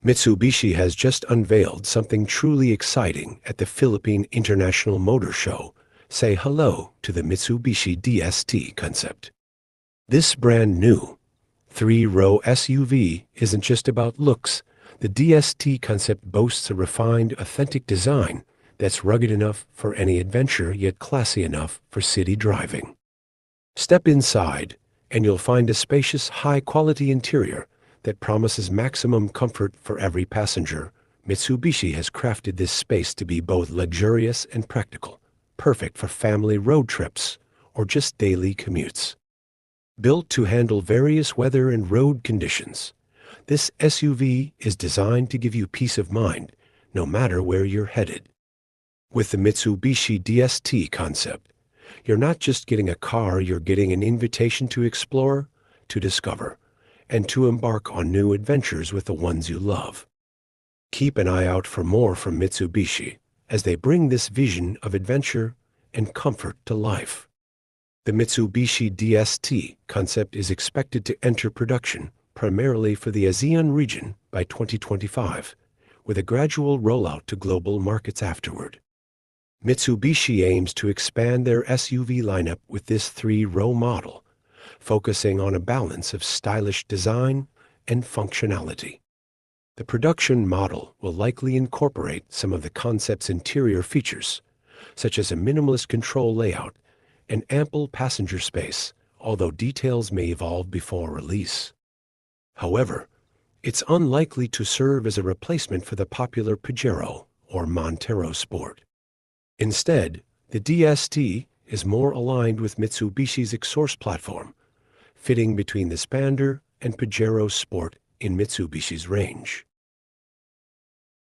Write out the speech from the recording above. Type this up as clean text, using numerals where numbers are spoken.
Mitsubishi has just unveiled something truly exciting at the Philippine International Motor Show. Say hello to the Mitsubishi DST Concept. This brand new three-row SUV isn't just about looks. The DST Concept boasts a refined, authentic design that's rugged enough for any adventure, yet classy enough for city driving. Step inside, and you'll find a spacious, high-quality interior that promises maximum comfort for every passenger. Mitsubishi has crafted this space to be both luxurious and practical, perfect for family road trips or just daily commutes. Built to handle various weather and road conditions, this SUV is designed to give you peace of mind no matter where you're headed. With the Mitsubishi DST Concept, you're not just getting a car, you're getting an invitation to explore, to discover, and to embark on new adventures with the ones you love. Keep an eye out for more from Mitsubishi as they bring this vision of adventure and comfort to life. The Mitsubishi DST Concept is expected to enter production primarily for the ASEAN region by 2025, with a gradual rollout to global markets afterward. Mitsubishi aims to expand their SUV lineup with this three-row model, focusing on a balance of stylish design and functionality. The production model will likely incorporate some of the concept's interior features, such as a minimalist control layout and ample passenger space, although details may evolve before release. However, it's unlikely to serve as a replacement for the popular Pajero or Montero Sport. Instead, the DST is more aligned with Mitsubishi's Exorse platform, fitting between the Spander and Pajero Sport in Mitsubishi's range.